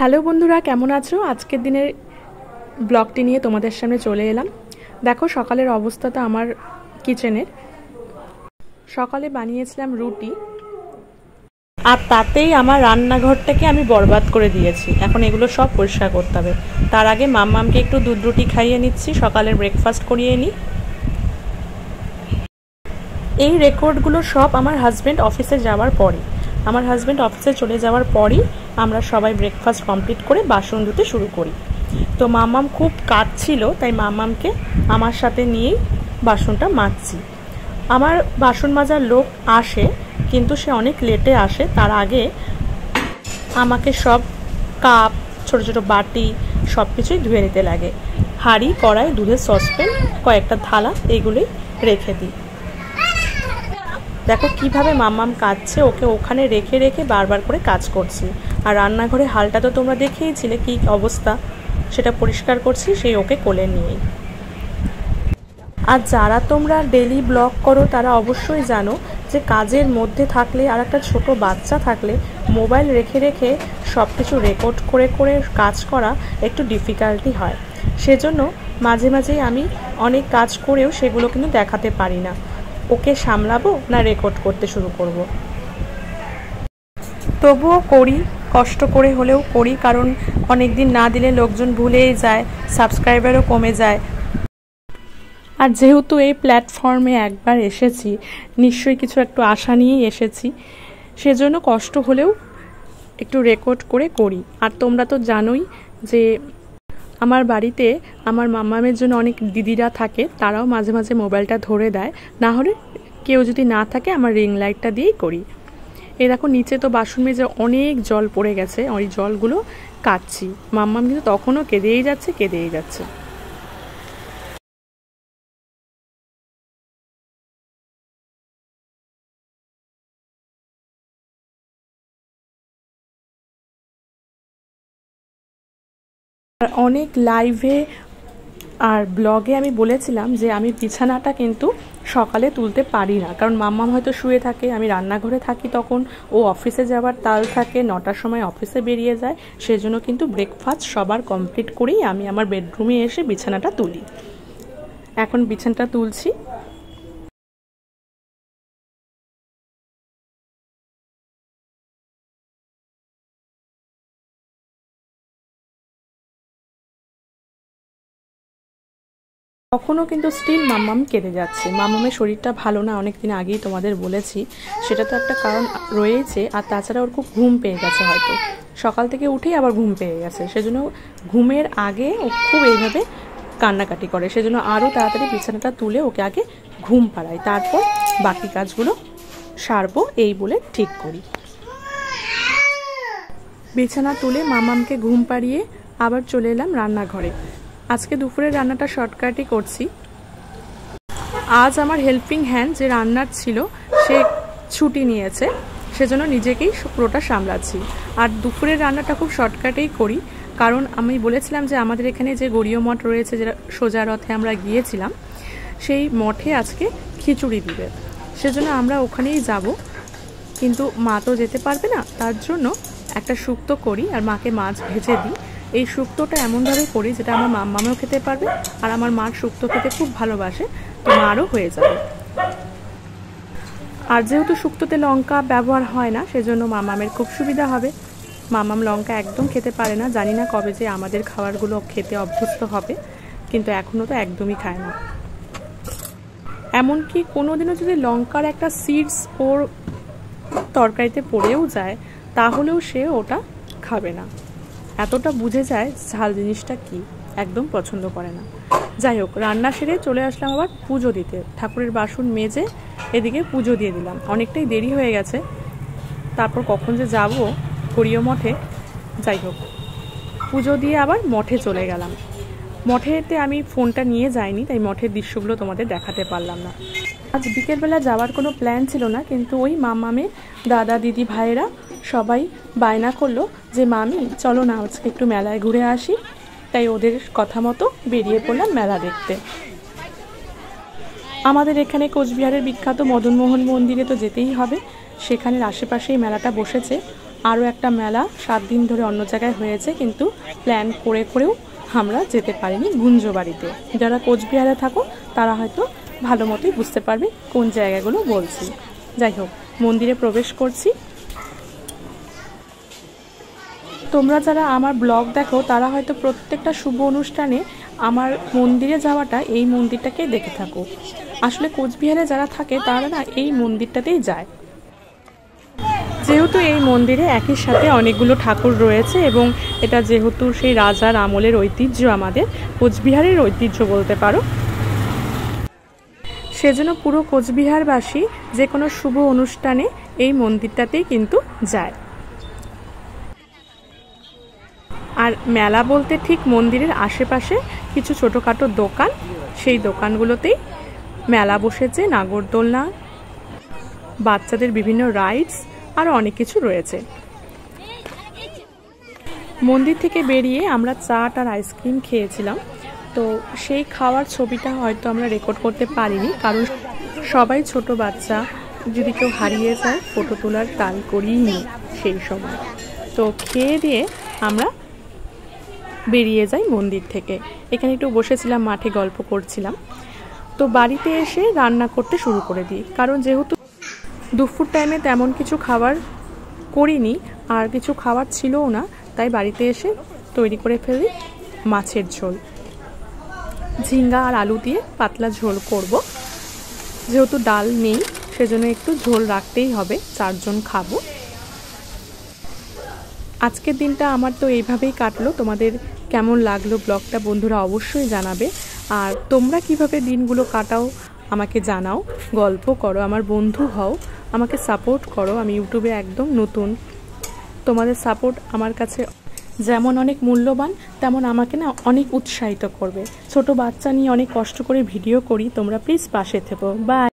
Hello বন্ধুরা, কেমন আছো? আজকের দিনের ব্লগটি নিয়ে তোমাদের সামনে চলে এলাম। দেখো সকালের অবস্থাটা আমার কিচেনের। সকালে বানিয়েছিলাম রুটি, আর তাতেই আমার রান্নাঘরটাকে আমি বরবাদ করে দিয়েছি। এখন এগুলো সব পরিষ্কার করতে হবে। তার আগে মাম্মামকে একটু দুধ রুটি খাইয়ে নিচ্ছি, সকালের ব্রেকফাস্ট করিয়ে নিই। এই রেকর্ডগুলো সব আমার হাজব্যান্ড অফিসে যাওয়ার পরে, আমার হাজব্যান্ড অফিসে চলে যাওয়ার পরই আমরা সবাই ব্রেকফাস্ট কমপ্লিট করে বাসন ধুতে শুরু করি। তো মাম্মাম খুব কাজ ছিল, তাই মাম্মামকে আমার সাথে নিয়েই বাসনটা মাজছি। আমার বাসন মাজার লোক আসে, কিন্তু সে অনেক লেটে আসে। তার আগে আমাকে সব কাপ, ছোট ছোট বাটি সব কিছুই ধুয়ে নিতে লাগে। হাঁড়ি, কড়াই, দুধের সসপ্যান, কয়েকটা থালা এগুলোই রেখে দিই। দেখো কিভাবে মাম্মাম কাঁদছে, ওকে ওখানে রেখে রেখে বারবার করে কাজ করছি। আর রান্নাঘরে হালটা তো তোমরা দেখেইছিলে কি অবস্থা, সেটা পরিষ্কার করছি সেই ওকে কোলে নিয়েই। আর যারা তোমরা ডেলি ব্লগ করো তারা অবশ্যই জানো যে কাজের মধ্যে থাকলে আর একটা ছোট বাচ্চা থাকলে মোবাইল রেখে রেখে সব কিছু রেকর্ড করে করে কাজ করা একটু ডিফিকাল্টি হয়। সেজন্য মাঝে মাঝেই আমি অনেক কাজ করেও সেগুলো কিন্তু দেখাতে পারি না। ওকে সামলাবো না রেকর্ড করতে শুরু করব। তবুও করি, কষ্ট করে হলেও করি, কারণ অনেক দিন না দিলে লোকজন ভুলেই যায়, সাবস্ক্রাইবারও কমে যায়। আর যেহেতু এই প্ল্যাটফর্মে একবার এসেছি, নিশ্চয়ই কিছু একটু আশা নিয়েই এসেছি, সেজন্য কষ্ট হলেও একটু রেকর্ড করে করি। আর তোমরা তো জানোই যে আমার বাড়িতে আমার মাম্মামের জন্য অনেক দিদিরা থাকে, তারাও মাঝে মাঝে মোবাইলটা ধরে দেয়। না হলে কেউ যদি না থাকে আমার রিং লাইটটা দিয়েই করি। এই দেখো নিচে তো বাসন মেজে অনেক জল পড়ে গেছে, ওই জলগুলো কাটছি। মাম্মাম কিন্তু তখনও কেঁদেই যাচ্ছে। আর অনেক লাইভে আর ব্লগে আমি বলেছিলাম যে আমি বিছানাটা কিন্তু সকালে তুলতে পারি না, কারণ মাম্মাম হয়তো শুয়ে থাকে, আমি রান্নাঘরে থাকি, তখন ও অফিসে যাওয়ার তাল থাকে, 9টার সময় অফিসে বেরিয়ে যায়। সেজন্য কিন্তু ব্রেকফাস্ট সবার কমপ্লিট করেই আমি আমার বেডরুমে এসে বিছানাটা তুলি। এখন বিছানাটা তুলছি। তখনও কিন্তু স্টিল মাম্মাম কেঁদে যাচ্ছে। মাম্মামের শরীরটা ভালো না, অনেক দিন আগেই তোমাদের বলেছি, সেটা তো একটা কারণ রয়েছে। আর তাছাড়া ওর খুব ঘুম পেয়ে গেছে, হয়তো সকাল থেকে উঠেই আবার ঘুম পেয়ে গেছে। সেজন্য ঘুমের আগে ও খুব এইভাবে কান্নাকাটি করে। সেজন্য আরও তাড়াতাড়ি বিছানাটা তুলে ওকে আগে ঘুম পাড়াই, তারপর বাকি কাজগুলো সারবো এই বলে ঠিক করি। বিছানা তুলে মাম্মামকে ঘুম পাড়িয়ে আবার চলে এলাম রান্নাঘরে। আজকে দুপুরের রান্নাটা শর্টকাটই করছি। আজ আমার হেল্পিং হ্যান্ড যে রান্নার ছিল সে ছুটি নিয়েছে, সেজন্য নিজেকেই পুরোটা সামলাচ্ছি। আর দুপুরের রান্নাটা খুব শর্টকাটেই করি, কারণ আমি বলেছিলাম যে আমাদের এখানে যে গড়িয় মঠ রয়েছে, যেটা সোজা রথে আমরা গিয়েছিলাম, সেই মঠে আজকে খিচুড়ি দিবে। সেজন্য আমরা ওখানেই যাব, কিন্তু মা তো যেতে পারবে না, তার জন্য একটা শুক্তো করি আর মাকে মাছ ভেজে দিই। এই শুক্তোটা এমনভাবে করি যেটা আমার মাম্মামেও খেতে পারবে, আর আমার মার শুক্তো খেতে খুব ভালোবাসে, তো মারও হয়ে যাবে। আর যেহেতু শুক্তোতে লঙ্কা ব্যবহার হয় না, সেজন্য মাম্মামের খুব সুবিধা হবে। মাম্মাম লঙ্কা একদম খেতে পারে না, জানি না কবে যে আমাদের খাবারগুলো খেতে অভ্যস্ত হবে, কিন্তু এখনও তো একদমই খায় না। এমনকি কোনোদিনও যদি লঙ্কার একটা সিডস ওর তরকারিতে পড়েও যায়, তাহলেও সে ওটা খাবে না। এতটা বুঝে যায় ঝাল জিনিসটা কি, একদম পছন্দ করে না। যাই হোক, রান্না সেরে চলে আসলাম আবার পুজো দিতে। ঠাকুরের বাসন মেজে এদিকে পুজো দিয়ে দিলাম, অনেকটাই দেরি হয়ে গেছে। তারপর কখন যে যাব গড়িয় মঠে, যাই হোক পুজো দিয়ে আবার মঠে চলে গেলাম। মঠেতে আমি ফোনটা নিয়ে যাইনি, তাই মঠের দৃশ্যগুলো তোমাদের দেখাতে পারলাম না। আজ বিকেলবেলা যাওয়ার কোনো প্ল্যান ছিল না, কিন্তু ওই মামামের দাদা দিদি ভাইয়েরা সবাই বায়না করলো যে মামি চলো না আজকে একটু মেলায় ঘুরে আসি। তাই ওদের কথা মতো বেরিয়ে পড়লাম মেলা দেখতে। আমাদের এখানে কোচবিহারের বিখ্যাত মদনমোহন মন্দিরে তো যেতেই হবে, সেখানের আশেপাশেই মেলাটা বসেছে। আরও একটা মেলা 7 দিন ধরে অন্য জায়গায় হয়েছে, কিন্তু প্ল্যান করে করেও আমরা যেতে পারিনি গুঞ্জবাড়িতে। যারা কোচবিহারে থাকো তারা হয়তো ভালো মতোই বুঝতে পারবে কোন জায়গাগুলো বলছি। যাই হোক, মন্দিরে প্রবেশ করছি। তোমরা যারা আমার ব্লগ দেখো তারা হয়তো প্রত্যেকটা শুভ অনুষ্ঠানে আমার মন্দিরে যাওয়াটা, এই মন্দিরটাকে দেখে থাকো। আসলে কোচবিহারে যারা থাকে তারা না এই মন্দিরটাতেই যায়। যেহেতু এই মন্দিরে একই সাথে অনেকগুলো ঠাকুর রয়েছে এবং এটা যেহেতু সেই রাজার আমলের ঐতিহ্য, আমাদের কোচবিহারের ঐতিহ্য বলতে পারো, সেজন্য পুরো কোচবিহারবাসী যে কোনো শুভ অনুষ্ঠানে এই মন্দিরটাতেই কিন্তু যায়। আর মেলা বলতে ঠিক মন্দিরের আশেপাশে কিছু ছোটোখাটো দোকান, সেই দোকানগুলোতেই মেলা বসেছে। নাগরদোলনা, বাচ্চাদের বিভিন্ন রাইডস, আরও অনেক কিছু রয়েছে। মন্দির থেকে বেরিয়ে আমরা চাট আর আইসক্রিম খেয়েছিলাম। তো সেই খাওয়ার ছবিটা হয়তো আমরা রেকর্ড করতে পারিনি, কারণ সবাই ছোট বাচ্চা, যদি কেউ হারিয়ে যায় ফটো তোলার তাল করিনি সেই সময়। তো খেয়ে দিয়ে আমরা বেরিয়ে যাই মন্দির থেকে। এখানে একটু বসেছিলাম, মাঠে গল্প করছিলাম। তো বাড়িতে এসে রান্না করতে শুরু করে দিই, কারণ যেহেতু দুপুর টাইমে তেমন কিছু খাবার করিনি আর কিছু খাবার ছিলও না, তাই বাড়িতে এসে তৈরি করে ফেলি মাছের ঝোল। ঝিঙ্গা আর আলু দিয়ে পাতলা ঝোল করব। যেহেতু ডাল নেই সেজন্য একটু ঝোল রাখতেই হবে, 4 জন খাবো। আজকের দিনটা আমার তো এইভাবেই কাটলো। তোমাদের কেমন লাগলো ব্লগটা বন্ধুরা অবশ্যই জানাবে। আর তোমরা কিভাবে দিনগুলো কাটাও আমাকে জানাও, গল্প করো, আমার বন্ধু হও, আমাকে সাপোর্ট করো। আমি ইউটিউবে একদম নতুন, তোমাদের সাপোর্ট আমার কাছে যেমন অনেক মূল্যবান, তেমন আমাকে না অনেক উৎসাহিত করবে। ছোট বাচ্চা নিয়ে অনেক কষ্ট করে ভিডিও করি, তোমরা প্লিজ পাশে থেকো। বাই।